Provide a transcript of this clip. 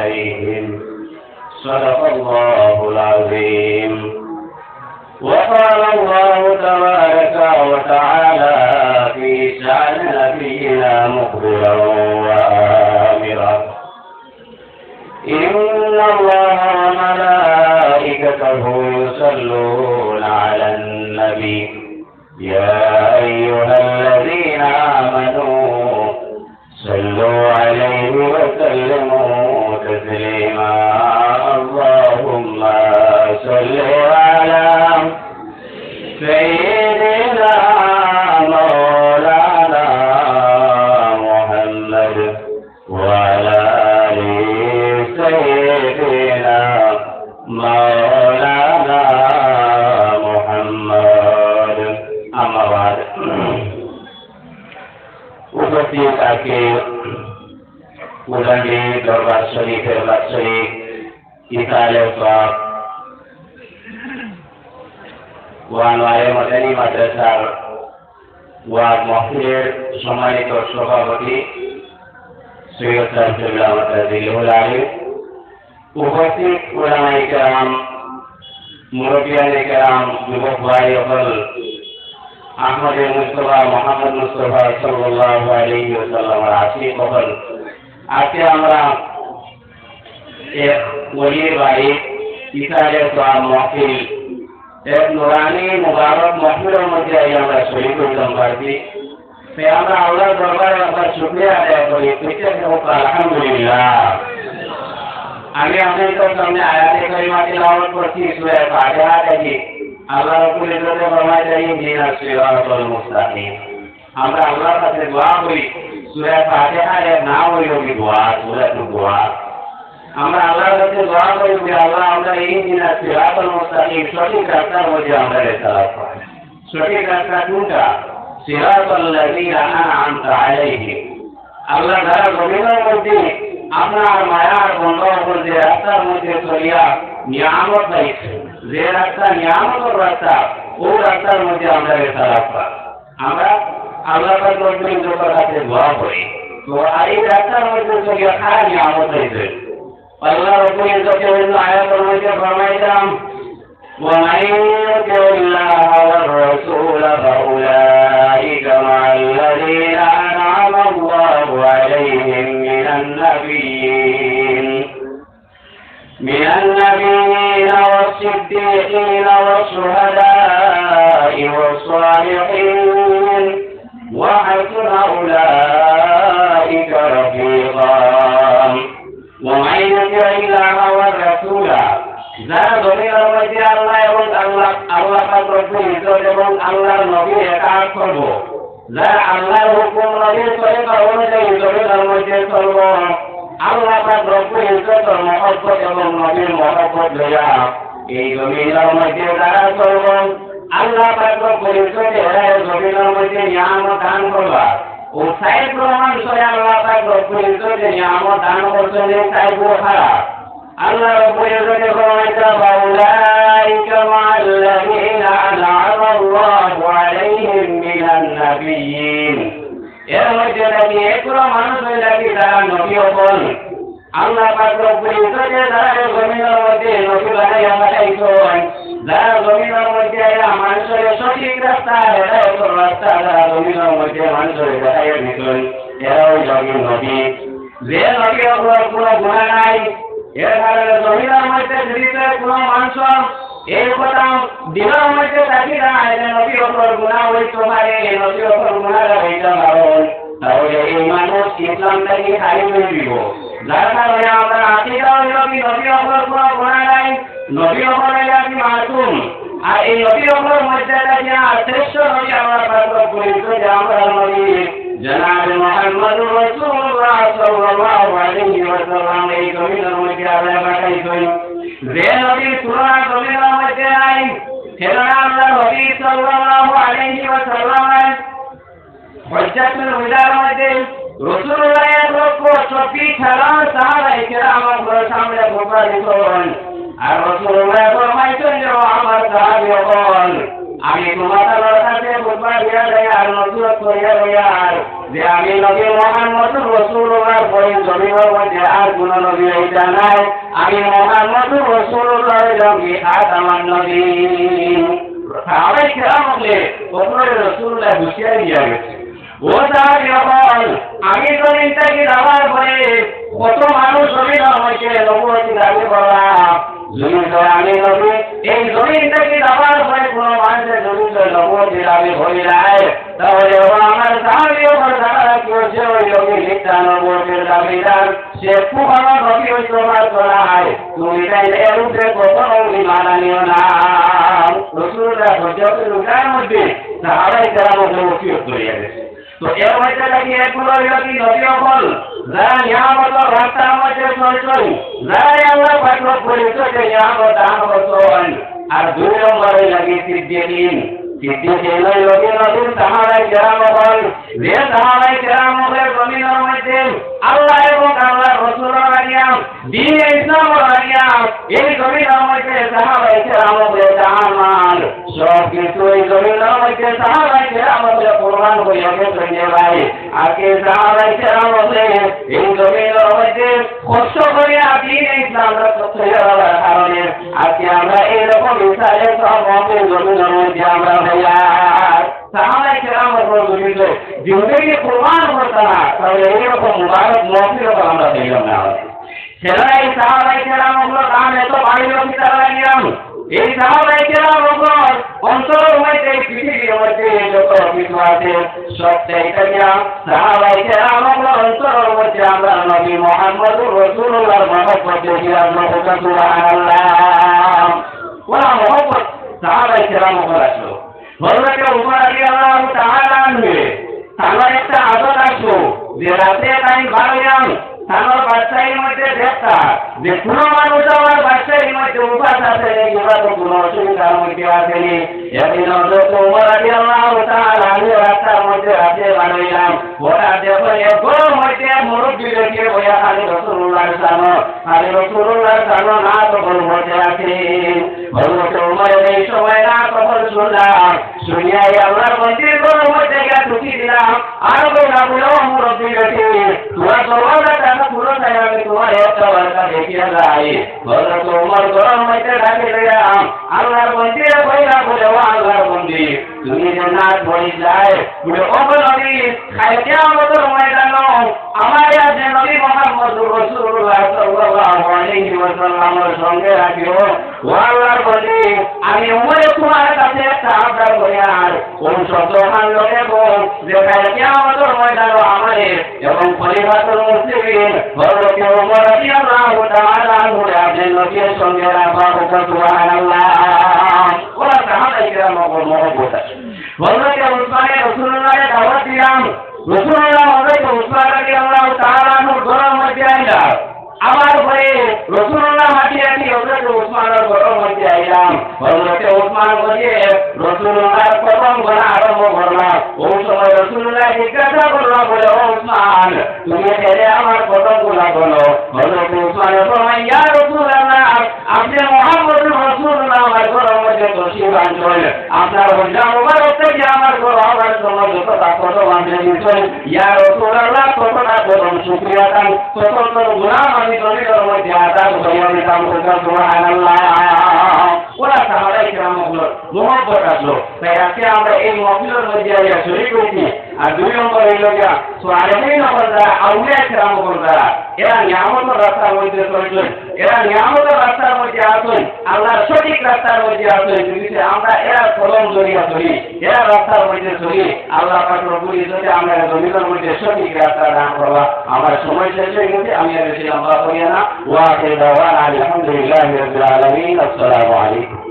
عليهم صدق الله العظيم. وقال الله تبارك وتعالى في شأن نبينا مخبرا وآمرا: إن الله وملائكته يصلون على النبي يا أيها الذين آمنوا صلوا عليه وسلموا تسليما. اللهم صل على سيدنا مولانا محمد وعلى آل سيدنا مولانا محمد. أما بعد، উপস্থিত আজকে মুজাহিদ দরবার শরীফের বাৎসরিক ইসরায়েলের সব ওয়ানওয়ারে মাদানী মাদ্রাসার ওয়াজ মাহফিলের সম্মানিত সভাপতি সৈয়দ শামসুল আহমদ রাদিয়াল্লাহু আনহু, উপস্থিত উলামায়ে কেরাম, মুরব্বিয়ানে কেরাম, যুবক ভাই সকল, আহমদ মুস্তফা মোহাম্মদ মুস্তফা সাল্লাল্লাহু আলাইহি ওয়াসাল্লামের আশিক সকল, আজকে আমরা এক ওলির বাড়ি ইসরায়েলের সব মাহফিল, এক নুরানি মুবারক মাহফিলের মধ্যে আমরা শরীক হইলাম পারছি। সে আমরা আল্লাহর দরবারে আপনার শুকরিয়া আদায় করি। আলহামদুলিল্লাহ। আমি আপনাদের সামনে আয়াতে কারিমা তিলাওয়াত করছি সূরা ফাতিহা থেকে। আল্লাহ রাব্বুল ইজ্জতে ফরমাইছেন ইহদিনাস সিরাতাল মুস্তাকিম। আমরা আল্লাহর কাছে দোয়া করি, সূরা ফাতিহার নাম হইল কি দোয়া, সূরাতুল দোয়া। আমরা আল্লাহর কাছে দোয়া করি যে আল্লাহ আমরা ইহদিনাস সিরাতাল মুস্তাকিম, সঠিক রাস্তার মধ্যে আমরা চালাতে পারি। সঠিক রাস্তা কোনটা? সিরাতাল লাযীনা আনআমতা আলাইহিম। আল্লাহ যারা জমিনের মধ্যে আপনার মায়ার বন্ধন যে রাস্তার মধ্যে চলিয়া নিয়ামত পাইছে, যে রাস্তা নিয়ামতের রাস্তা, ওই রাস্তার মধ্যে আমরা চালাতে, আমরা আল্লাহ পাকের কাছে দোয়া করি। তো এই রাস্তার মধ্যে চলিয়া খারাপ নিয়ামত হয়েছে। আল্লাহ রাব্বুল ইজ্জতের আয়াতের মধ্যে ফরমাইলাম: ومن يطع الله والرسول فأولئك مع الذين أنعم الله عليهم من النبيين والصديقين والشهداء والصالحين وحسن أولئك رفيقا. ومن يطع الله والرسول, যারা জমিনের মধ্যে আল্লাহ এবং আল্লাহ পাক রব্বুল ইজ্জত এবং আল্লাহর নবী এতাআত করব, যারা আল্লাহর হুকুম নবীর তরিকা অনুযায়ী জমিনের মধ্যে চলব, আল্লাহ পাক রব্বুল ইজ্জতের মহব্বত এবং নবীর মহব্বত লইয়া এই জমিনের মধ্যে যারা চলব, আল্লাহ পাক রব্বুল ইজ্জত এরা জমিনের মধ্যে নিয়ামত দান করবা। ও সাইড প্রমাণ করে আল্লাহ পাক রব্বুল ইজ্জত নিয়ামত দান করছেন, এই সাইডগুলো খারাপ। আল্লাহ রাব্বুল ইজ্জত ফরমাইছেন: ফাউলাইকা মা'আল্লাযীনা আন'আমা আল্লাহু আলাইহিম মিনান নাবিয়্যিন। এর মধ্যে নাকি একরা মানুষ নাকি যারা নবী হন, আল্লাহ পাক রব্বুল ইজ্জত যারা জমিনের মধ্যে নবী বানাইয়া পাঠাইছেন, যারা জমিনের মধ্যে মানুষের সঠিক রাস্তা, হেদায়েতের রাস্তা যারা জমিনের মধ্যে মানুষের দেখাইয়া দিতেন, এরাও নবী। যে নবী হওয়ার কোনো গুনাহ নাই, এর কারণে জমিনের মধ্যে জীবিত কোনো মানুষ এই কথা দিনের মধ্যে থাকি না, নবী হওয়ার গুনাহ হইতে পারে, নবী হওয়ার গুনাহ হইতে পারে, তাহলে এই মানুষ ইসলাম থেকে খালি হয়ে দিব। যার কারণে আমরা আকিদা হইল কি নবী হওয়ার কোনো গুনাহ নাই, নবী হওয়ার কি মাসুম। আর এই নবী হওয়ার মধ্যে থাকি শ্রেষ্ঠ নবী আমরা পাক করেছি, যে আমরা নবী জনাব মুহাম্মদুর রাসূলুল্লাহ সাল্লাল্লাহু আলাইহি ওয়াসাল্লাম এই জমিনের মধ্যে আল্লাহ পাঠাইছেন। যে নবী পুরা জমিনের মধ্যে নাই, সেটা আল্লাহ নবী সাল্লাল্লাহু আলাইহি ওয়াসাল্লাম হজ্জাতুল ওয়াদার মধ্যে রাসূলুল্লাহর লক্ষ 24,000 সাহাবায়ে কেরাম আমার সামনে উপস্থিত হন। আর রাসূলুল্লাহ ফরমাইছেন যে আমার সাহাবীগণ, আমি তোমাদের কাছে বুঝবার দিয়া দেয় আর নসিহত করিয়া দেয়া আর যে আমি নবী মুহাম্মদ রাসূলুল্লাহ পরে জমিনের মধ্যে আর কোন নবী হইতা নাই, আমি মুহাম্মদ রাসূলুল্লাহ নবী খাতামান নবী। সাহাবায়ে কেরাম বলে ওপরে রাসূলুল্লাহ হুঁশিয়ারি দিয়া গেছে, ও সাহাবী হল আমি জমিনটাকে দাবার পরে কত মানুষ জমিনের মধ্যে নবুয়তি দাবি করলাম, জমিন তো আমি নবী, এই জমিনটাকে দাবার পরে কোন মানুষের জমিন নবুয়তি দাবি হয়ে যায়, তাহলে আমার সাহাবী হল যারা কি হচ্ছে ওই নবী লিখা নবুয়তির দাবিদার সে খুব আমার নবী ওই প্রমাণ করা হয়, তুমি চাইলে এর উপরে কখনো ঈমান আনিও না। রাসূলুল্লাহ হযরতের উঠার মধ্যে সাহাবায়ে কেরামকে ওসিয়ত করিয়া গেছে। তো এর মধ্যে লাগি এগুলো লাগি নবী হল যারা নিয়ামত রাস্তার মধ্যে চলছেন, যারা আল্লাহ পাক বলেছে যে নিয়ামত দান করছেন, আর দুই নম্বরে লাগি সিদ্দিকিন। সিদ্দিকিন লাগি নবীর সাহাবায়ে কেরাম হল যে সাহাবায়ে কেরাম হলের জমিনের মধ্যে আল্লাহ এবং আল্লাহর রাসূলের আজ্ঞা দ্বীন ইসলামের আজ্ঞা এই জমিনের মধ্যে সাহাবায়ে কেরাম হলে জাহান্নাম সব কিছু এই জমিনের মধ্যে সাহাবায়ে কেরাম হলে কুরবান হয়ে গেছে ভাই। আগে সাহাবায়ে কেরাম হলে এই জমিনের মধ্যে কষ্ট করে দ্বীন ইসলাম রক্ষা করার কারণে আজকে আমরা এইরকম মিসাইলে সব জমিনের মধ্যে আমরা ভাইয়া সাহাবায়ে কেরাম হলে জিন্দগি কুরবান করতে না, তাহলে এইরকম মুবারক মহফিল আমরা পেলাম না। সেটা এই সাহাবায়ে কেরাম হলো দান এত বাড়িল কিতাব লাগিলাম, এই সাহাবায়ে কেরাম হলো অন্তরের মধ্যে পৃথিবীর মধ্যে যত কিছু আছে সব চাইতে গিয়া সাহাবায়ে কেরাম হলো অন্তরের মধ্যে আমরা নবী মুহাম্মদ রাসূলুল্লাহর মহব্বত দেখিলাম। সুবহানাল্লাহ। ওরা মহব্বত সাহাবায়ে কেরাম হলো আসলো হযরত উমর রাদিয়াল্লাহু তাআলা আনহু তার একটা আদত আসলো যে রাতে টাইম ভালোয়াম তার বাচ্চার মধ্যে দেখতা যে কোন মানুষ আমার বাচ্চার মধ্যে উপাস আছে এগুলো তো কোনো অসুবিধার মধ্যে আসেনি। একদিন হযরত উমর রাদিয়াল্লাহু তাআলা আনহু রাস্তার মধ্যে রাতে ভালোয়াম ওরা দেখো এগুলোর মধ্যে মুরব্বী রেখে বইয়া খালি রাসূলুল্লাহর সামনে খালি রাসূলুল্লাহর সামনে না তখন বসে আছে। হযরত উমর এই সময় না তখন শুনলাম, শুনিয়াই আল্লাহর মন্দির ঘরের মধ্যে গিয়ে ঢুকি দিলাম, আর বললো মুরব্বী রেখে তোরা দরওয়াজা টাকা পুরো যায় আমি তোমার একটা বার্তা দেখিয়ে যাই। হযরত উমর ঘরের মধ্যে ডাকে দিলাম, আল্লাহর মন্দিরে বইলা বলে ও আল্লাহর মন্দির তুমি যে নাচ বই যায় বলে ও নবী কালকে আমাদের ময়দান আমার যে নবী মুহাম্মদ রাসূলুল্লাহ সাল্লাল্লাহু আলাইহি ওয়াসাল্লামের সঙ্গে রাখিও। ও আল্লাহর মন্দির আমি উমরে তোমার কাছে একটা আবদার করি, আর কোন শব্দহান লোকে বল যে কালকে আমাদের ময়দান আমাদের এবং খলিফাতুল মুসলিমিন হযরত উমর রাদিয়াল্লাহু তাআলা আনহু আপনি নবীর সঙ্গে রাখা হোক। সুবহানাল্লাহ। ওরা সাহাবায়ে কেরাম মহব্বত আছে। হযরত উসমান রাসূলুল্লাহকে দাওয়াত দিলাম, রাসূলুল্লাহ হযরত উসমান রাদিয়াল্লাহু তাআলা আনহু ঘরের মধ্যে আইলা, আমার ঘরে রাসূলুল্লাহ মাটি রাখি হযরত উসমানের ঘরের মধ্যে আইলাম। হযরত উসমান বলে রাসূলুল্লাহর প্রথম ঘোরা আরম্ভ করলাম। ওই সময় রাসূলুল্লাহ জিজ্ঞাসা করলো বলে ও উসমান তুমি ছেড়ে আমার প্রথম গোলা বলো। হযরত উসমান বললেন ইয়া রাসূলুল্লাহ আপনি মুহাম্মদ রাসূলুল্লাহ আমার ঘরের মধ্যে তশরিফ আনছেন, আপনার হজ্জা মুবারক থেকে আমার ঘর আমার জন্য যতটা কত বাঁধে দিয়েছেন ইয়া রাসূলুল্লাহ ততটা করুন শুকরিয়া দান তত গুনাহ আমি জমিনের মধ্যে আদাব হইয়া দিতাম। সুবহানাল্লাহ। ওরা সাহাবায়ে কেরাম হলো মুহাব্বত আসলো, তাই আজকে আমরা এই মহফিলের মধ্যে আইয়া শরীক হইছি। আর দুই নম্বর হইল গিয়া সালেহিন হল যারা আউলিয়া কেরাম হল যারা এরা নিয়ামতের রাস্তার মধ্যে চলছেন, এরা নিয়ামতের রাস্তার মধ্যে আসেন, আল্লাহর সঠিক রাস্তার মধ্যে আসেন। যদি আমরা এরা কলম জড়িয়া চলি, এরা রাস্তার মধ্যে চলি, আল্লাহ পাক রব্বুল ইজ্জতে আমরা জমিনের মধ্যে সঠিক রাস্তা দান করবা। আমার সময় শেষ হয়ে গেছে, আমি আর বেশি লম্বা করিয়া না। ওয়া আখিরু দাওয়ানা আলহামদুলিল্লাহি রাব্বিল আলামিন। আসসালামু আলাইকুম।